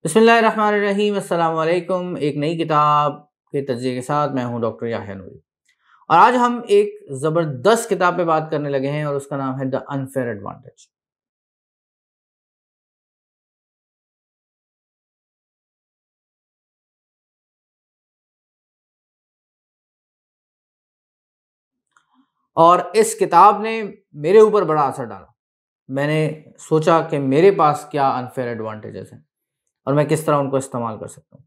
بسم اللہ الرحمن الرحیم۔ السلام علیکم۔ ایک نئی کتاب کے تجزیے کے ساتھ میں ہوں ڈاکٹر یحییٰ نوری، اور آج ہم ایک زبردست کتاب پہ بات کرنے لگے ہیں اور اس کا نام ہے دا انفیئر ایڈوانٹیج۔ اور اس کتاب نے میرے اوپر بڑا اثر ڈالا۔ میں نے سوچا کہ میرے پاس کیا انفیئر ایڈوانٹیجز ہیں اور میں کس طرح ان کو استعمال کر سکتا ہوں۔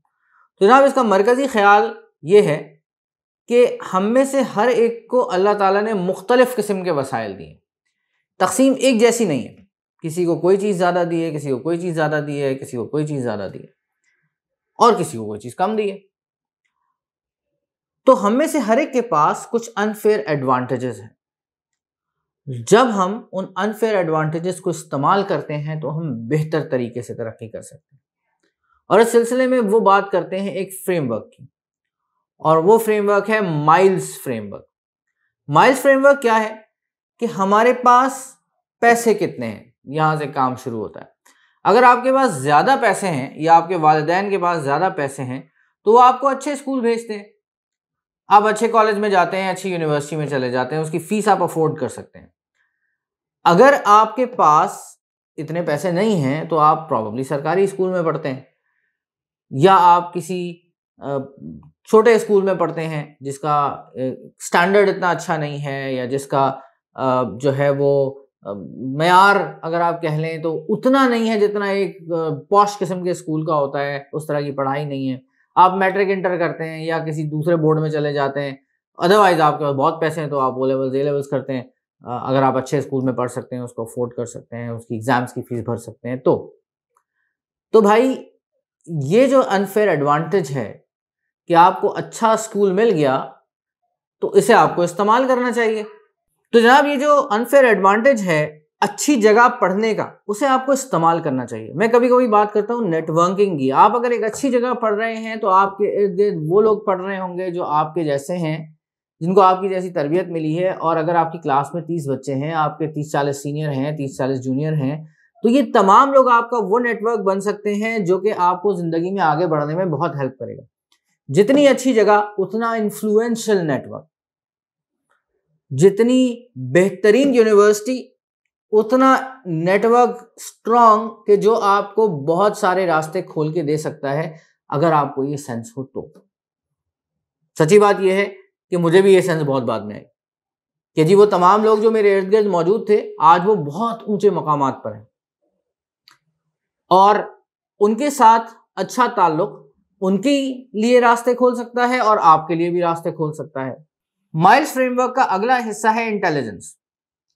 تو جناب، اس کا مرکزی خیال یہ ہے کہ ہم میں سے ہر ایک کو اللہ تعالیٰ نے مختلف قسم کے وسائل دیے، تقسیم ایک جیسی نہیں ہے۔ کسی کو کوئی چیز زیادہ دی ہے، کسی کو کوئی چیز زیادہ دی ہے، کسی کو کوئی چیز زیادہ دی ہے اور کسی کو کوئی چیز کم دی ہے۔ تو ہم میں سے ہر ایک کے پاس کچھ انفیئر ایڈوانٹیجز ہیں۔ جب ہم ان انفیئر ایڈوانٹیجز کو استعمال کرتے ہیں تو ہم بہتر طریقے سے ترقی کر سکتے ہیں۔ اور اس سلسلے میں وہ بات کرتے ہیں ایک فریم ورک کی، اور وہ فریم ورک ہے miles frame work. Miles frame work کیا ہے کہ ہمارے پاس پیسے کتنے ہیں، یہاں سے کام شروع ہوتا ہے۔ اگر آپ کے پاس زیادہ پیسے ہیں یا آپ کے والدین کے پاس زیادہ پیسے ہیں تو وہ آپ کو اچھے اسکول بھیجتے ہیں، آپ اچھے کالج میں جاتے ہیں، اچھی یونیورسٹی میں چلے جاتے ہیں، اس کی فیس آپ افورڈ کر سکتے ہیں۔ اگر آپ کے پاس اتنے پیسے نہیں ہیں تو آپ پروبیبلی سرکاری اسکول میں پڑھتے ہیں، یا آپ کسی چھوٹے اسکول میں پڑھتے ہیں جس کا سٹینڈرڈ اتنا اچھا نہیں ہے، یا جس کا جو ہے وہ معیار اگر آپ کہہ لیں تو اتنا نہیں ہے جتنا ایک پوش قسم کے اسکول کا ہوتا ہے، اس طرح کی پڑھائی نہیں ہے۔ آپ میٹرک انٹر کرتے ہیں یا کسی دوسرے بورڈ میں چلے جاتے ہیں، ادروائز آپ کے پاس بہت پیسے ہیں تو آپ او لیولز اے لیولز کرتے ہیں، اگر آپ اچھے اسکول میں پڑھ سکتے ہیں، اس کو افورڈ کر سکتے ہیں، اس کی ایگزامس کی فیس بھر سکتے ہیں۔ تو بھائی، یہ جو انفیئر ایڈوانٹیج ہے کہ آپ کو اچھا اسکول مل گیا تو اسے آپ کو استعمال کرنا چاہیے۔ تو جناب، یہ جو انفیئر ایڈوانٹیج ہے اچھی جگہ پڑھنے کا، اسے آپ کو استعمال کرنا چاہیے۔ میں کبھی کبھی بات کرتا ہوں نیٹ ورکنگ کی۔ آپ اگر ایک اچھی جگہ پڑھ رہے ہیں تو آپ کے ارد گرد وہ لوگ پڑھ رہے ہوں گے جو آپ کے جیسے ہیں، جن کو آپ کی جیسی تربیت ملی ہے، اور اگر آپ کی کلاس میں 30 بچے ہیں، آپ کے 30-40 سینئر ہیں، 30-40 جونیئر ہیں، تو یہ تمام لوگ آپ کا وہ نیٹ ورک بن سکتے ہیں جو کہ آپ کو زندگی میں آگے بڑھنے میں بہت ہیلپ کرے گا۔ جتنی اچھی جگہ اتنا انفلوئنشل نیٹ ورک، جتنی بہترین یونیورسٹی اتنا نیٹ ورک اسٹرانگ کہ جو آپ کو بہت سارے راستے کھول کے دے سکتا ہے، اگر آپ کو یہ سینس ہو تو۔ سچی بات یہ ہے کہ مجھے بھی یہ سینس بہت بعد میں آئی کہ جی وہ تمام لوگ جو میرے ارد گرد موجود تھے آج وہ بہت اونچے مقامات پر ہیں، اور ان کے ساتھ اچھا تعلق ان کے لیے راستے کھول سکتا ہے اور آپ کے لیے بھی راستے کھول سکتا ہے۔ مائلز فریم ورک کا اگلا حصہ ہے انٹیلیجنس۔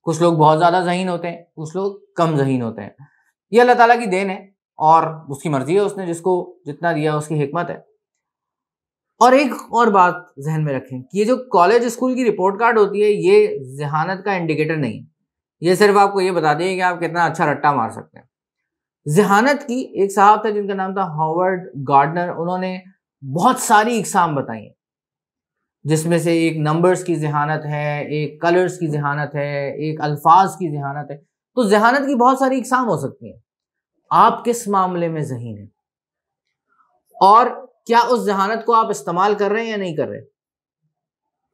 کچھ لوگ بہت زیادہ ذہین ہوتے ہیں، کچھ لوگ کم ذہین ہوتے ہیں۔ یہ اللہ تعالیٰ کی دین ہے اور اس کی مرضی ہے، اس نے جس کو جتنا دیا اس کی حکمت ہے۔ اور ایک اور بات ذہن میں رکھیں کہ یہ جو کالج اسکول کی رپورٹ کارڈ ہوتی ہے یہ ذہانت کا انڈیکیٹر نہیں ہے، یہ صرف آپ کو یہ بتا دے کہ آپ کتنا اچھا رٹا مار سکتے ہیں۔ ذہانت کی ایک صاحب تھا جن کا نام تھا ہاورڈ گارڈنر، انہوں نے بہت ساری اقسام بتائی ہیں، جس میں سے ایک نمبرز کی ذہانت ہے، ایک کلرز کی ذہانت ہے، ایک الفاظ کی ذہانت ہے۔ تو ذہانت کی بہت ساری اقسام ہو سکتی ہیں۔ آپ کس معاملے میں ذہین ہیں اور کیا اس ذہانت کو آپ استعمال کر رہے ہیں یا نہیں کر رہے؟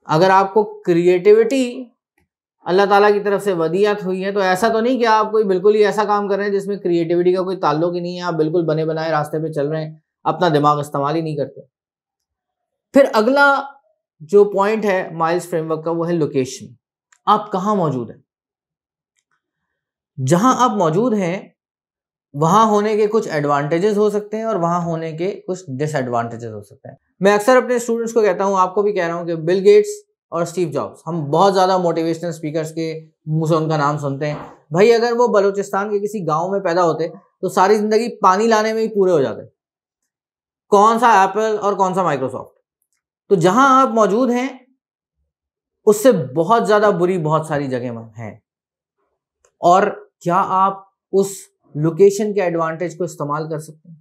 اگر آپ کو کریٹیوٹی اللہ تعالیٰ کی طرف سے ودیعت ہوئی ہے تو ایسا تو نہیں کہ آپ کوئی بالکل ہی ایسا کام کر رہے ہیں جس میں کریٹیوٹی کا کوئی تعلق ہی نہیں ہے، آپ بالکل بنے بنائے راستے پہ چل رہے ہیں، اپنا دماغ استعمال ہی نہیں کرتے۔ پھر اگلا جو پوائنٹ ہے مائلز فریم ورک کا وہ ہے لوکیشن۔ آپ کہاں موجود ہیں؟ جہاں آپ موجود ہیں وہاں ہونے کے کچھ ایڈوانٹیجز ہو سکتے ہیں اور وہاں ہونے کے کچھ ڈس ایڈوانٹیجز ہو سکتے ہیں۔ میں اکثر اپنے اسٹوڈنٹس کو کہتا ہوں، آپ کو بھی کہہ رہا ہوں، کہ بل گیٹس اور اسٹیو جابس، ہم بہت زیادہ موٹیویشنل اسپیکرز کے منہ سے ان کا نام سنتے ہیں۔ بھائی اگر وہ بلوچستان کے کسی گاؤں میں پیدا ہوتے تو ساری زندگی پانی لانے میں ہی پورے ہو جاتے، کون سا ایپل اور کون سا مائکروسافٹ۔ تو جہاں آپ موجود ہیں اس سے بہت زیادہ بری بہت ساری جگہ ہیں، اور کیا آپ اس لوکیشن کے ایڈوانٹیج کو استعمال کر سکتے ہیں؟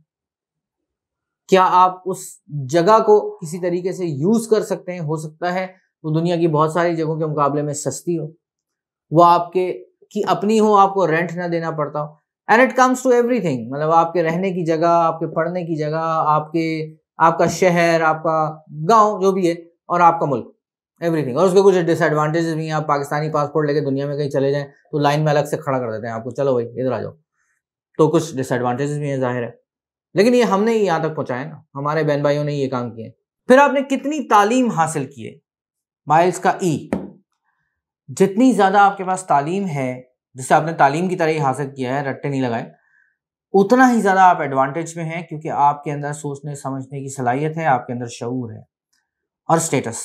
کیا آپ اس جگہ کو کسی طریقے سے یوز کر سکتے ہیں؟ ہو سکتا ہے وہ دنیا کی بہت ساری جگہوں کے مقابلے میں سستی ہو، وہ آپ کی اپنی ہو، آپ کو رینٹ نہ دینا پڑتا ہو، and it comes to everything, مطلب آپ کے رہنے کی جگہ، آپ کے پڑھنے کی جگہ، آپ کا شہر، آپ کا گاؤں جو بھی ہے، اور آپ کا ملک، ایوری تھنگ. اور اس کے کچھ ڈس ایڈوانٹیجز بھی ہیں. آپ پاکستانی پاسپورٹ لے کے دنیا میں کہیں چلے جائیں تو لائن میں الگ سے کھڑا کر دیتے ہیں آپ کو، چلو بھائی ادھر آ جاؤ. تو کچھ ڈس ایڈوانٹیجز بھی ہیں ظاہر ہے، لیکن یہ ہم نے یہاں تک پہنچایا نا، ہمارے بہن بھائیوں نے یہ کام کیے. پھر آپ نے کتنی تعلیم حاصل کی ہے، مائلز کا ای. جتنی زیادہ آپ کے پاس تعلیم ہے، جسے آپ نے تعلیم کی طرح ہی حاصل کیا ہے، رٹے نہیں لگائے، اتنا ہی زیادہ آپ ایڈوانٹیج میں ہیں، کیونکہ آپ کے اندر سوچنے سمجھنے کی صلاحیت ہے، آپ کے اندر شعور ہے. اور سٹیٹس،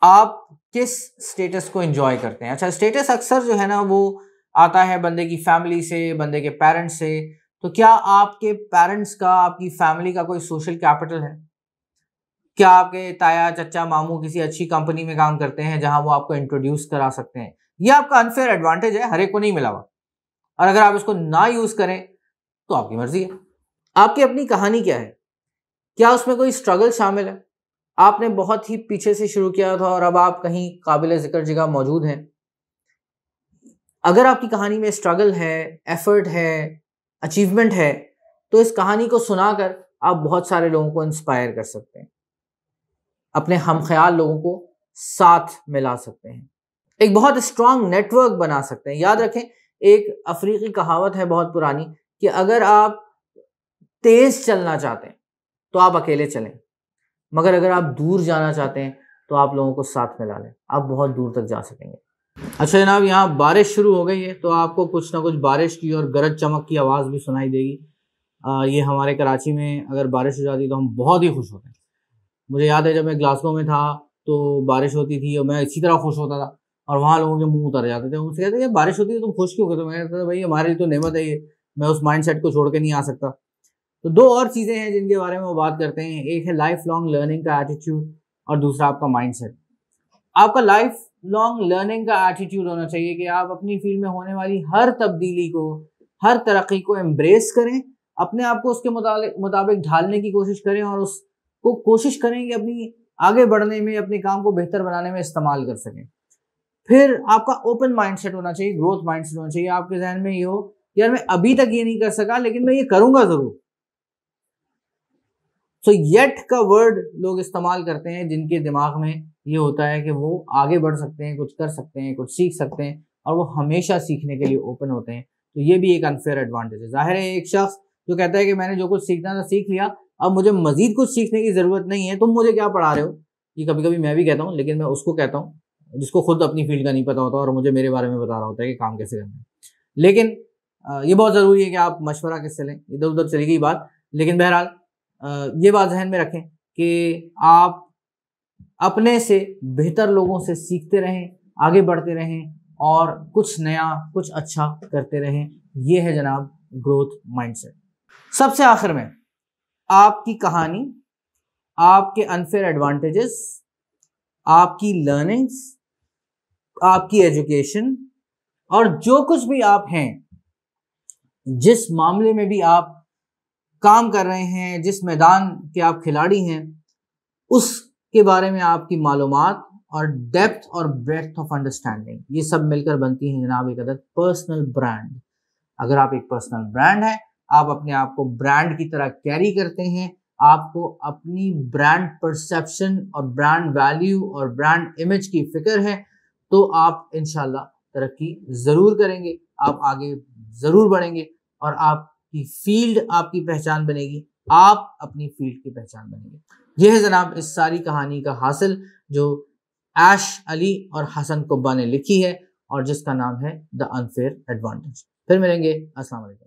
آپ کس سٹیٹس کو انجوائے کرتے ہیں؟ اچھا، سٹیٹس اکثر جو ہے نا وہ آتا ہے بندے کی فیملی سے، بندے کے پیرنٹس سے. تو کیا آپ کے پیرنٹس کا، آپ کی فیملی کا کوئی سوشل کیپٹل ہے؟ کیا آپ کے تایا چچا ماموں کسی اچھی کمپنی میں کام کرتے ہیں جہاں وہ آپ کو انٹروڈیوس کرا سکتے ہیں؟ یہ آپ کا انفیئر ایڈوانٹیج ہے، ہر ایک کو نہیں ملا ہوا، اور اگر آپ اس کو نہ یوز کریں تو آپ کی مرضی ہے. آپ کی اپنی کہانی کیا ہے؟ کیا اس میں کوئی اسٹرگل شامل ہے؟ آپ نے بہت ہی پیچھے سے شروع کیا تھا اور اب آپ کہیں قابل ذکر جگہ موجود ہیں. اگر آپ کی کہانی میں اسٹرگل ہے، ایفرٹ ہے، اچیومنٹ ہے، تو اس کہانی کو سنا کر آپ بہت سارے لوگوں کو انسپائر کر سکتے ہیں، اپنے ہم خیال لوگوں کو ساتھ ملا سکتے ہیں، ایک بہت اسٹرانگ نیٹ ورک بنا سکتے ہیں. یاد رکھیں، ایک افریقی کہاوت ہے بہت پرانی کہ اگر آپ تیز چلنا چاہتے ہیں تو آپ اکیلے چلیں، مگر اگر آپ دور جانا چاہتے ہیں تو آپ لوگوں کو ساتھ ملا لیں، آپ بہت دور تک جا سکیں گے. اچھا جناب، یہاں بارش شروع ہو گئی ہے تو آپ کو کچھ نہ کچھ بارش کی اور گرج چمک کی آواز بھی سنائی دے گی. یہ ہمارے کراچی میں اگر بارش ہو جاتی تو ہم بہت ہی خوش ہوتے ہیں. مجھے یاد ہے جب میں گلاسگو میں تھا تو بارش ہوتی تھی اور میں اسی طرح خوش ہوتا تھا، اور وہاں لوگوں کے منہ اتر جاتے تھے. ان سے کہتے ہیں بارش ہوتی ہے تم خوش کیوں ہوتے؟ تو میں کہتا تھا بھائی ہمارے لیے تو نعمت ہے یہ، میں اس مائنڈ سیٹ کو چھوڑ کے نہیں آ سکتا. تو دو اور چیزیں ہیں جن کے بارے میں وہ بات کرتے ہیں، ایک ہے لائف لانگ لرننگ کا ایٹیٹیوڈ، اور دوسرا آپ کا مائنڈ سیٹ. آپ کا لائف لانگ لرننگ کا ایٹیٹیوڈ ہونا چاہیے کہ آپ اپنی فیلڈ میں ہونے والی ہر تبدیلی کو، ہر ترقی کو ایمبریس کریں، اپنے آپ کو اس کے مطابق ڈھالنے کی کوشش کریں، اور اس کو کوشش کریں کہ اپنی آگے بڑھنے میں، اپنے کام کو بہتر بنانے میں استعمال کر سکیں. پھر آپ کا اوپن مائنڈ سیٹ ہونا چاہیے، گروتھ مائنڈ سیٹ ہونا چاہیے. آپ کے ذہن میں یہ ہو یار میں ابھی تک یہ نہیں کر سکا لیکن میں یہ کروں گا ضرور. سو یٹ کا ورڈ لوگ استعمال کرتے ہیں جن کے دماغ میں یہ ہوتا ہے کہ وہ آگے بڑھ سکتے ہیں، کچھ کر سکتے ہیں، کچھ سیکھ سکتے ہیں، اور وہ ہمیشہ سیکھنے کے لیے اوپن ہوتے ہیں. تو یہ بھی ایک انفیئر ایڈوانٹیج ہے. ظاہر ہے ایک شخص جو کہتا ہے کہ میں نے جو کچھ سیکھنا تھا سیکھ لیا، اب مجھے مزید کچھ سیکھنے کی ضرورت نہیں ہے، تم مجھے کیا پڑھا رہے ہو. یہ کبھی کبھی میں بھی کہتا ہوں، لیکن میں اس کو کہتا ہوں جس کو خود اپنی فیلڈ کا نہیں پتا ہوتا اور مجھے میرے بارے میں بتا رہا ہوتا ہے کہ کام کیسے کرنا ہے. لیکن یہ بہت ضروری ہے کہ آپ مشورہ کس سے لیں. ادھر ادھر چلی گئی بات، لیکن بہرحال یہ بات ذہن میں رکھیں کہ آپ اپنے سے بہتر لوگوں سے سیکھتے رہیں، آگے بڑھتے رہیں، اور کچھ نیا، کچھ اچھا کرتے رہیں. یہ ہے جناب گروتھ مائنڈ سیٹ. سب سے آخر میں آپ کی کہانی، آپ کے انفیئر ایڈوانٹیجز، آپ کی لرننگز، آپ کی ایجوکیشن، اور جو کچھ بھی آپ ہیں، جس معاملے میں بھی آپ کام کر رہے ہیں، جس میدان کے آپ کھلاڑی ہیں، اس کے بارے میں آپ کی معلومات اور ڈیپتھ اور بریتھ آف انڈرسٹینڈنگ، یہ سب مل کر بنتی ہیں جناب ایک عدد پرسنل برانڈ. اگر آپ ایک پرسنل برانڈ ہیں، آپ اپنے آپ کو برانڈ کی طرح کیری کرتے ہیں، آپ کو اپنی برانڈ پرسیپشن اور برانڈ ویلیو اور برانڈ امیج کی فکر ہے، تو آپ انشاءاللہ ترقی ضرور کریں گے، آپ آگے ضرور بڑھیں گے، اور آپ کی فیلڈ آپ کی پہچان بنے گی، آپ اپنی فیلڈ کی پہچان بنیں گے. یہ ہے جناب اس ساری کہانی کا حاصل جو ایش علی اور حسن قبہ نے لکھی ہے، اور جس کا نام ہے دا انفیئر ایڈوانٹیج. پھر ملیں گے. السلام علیکم.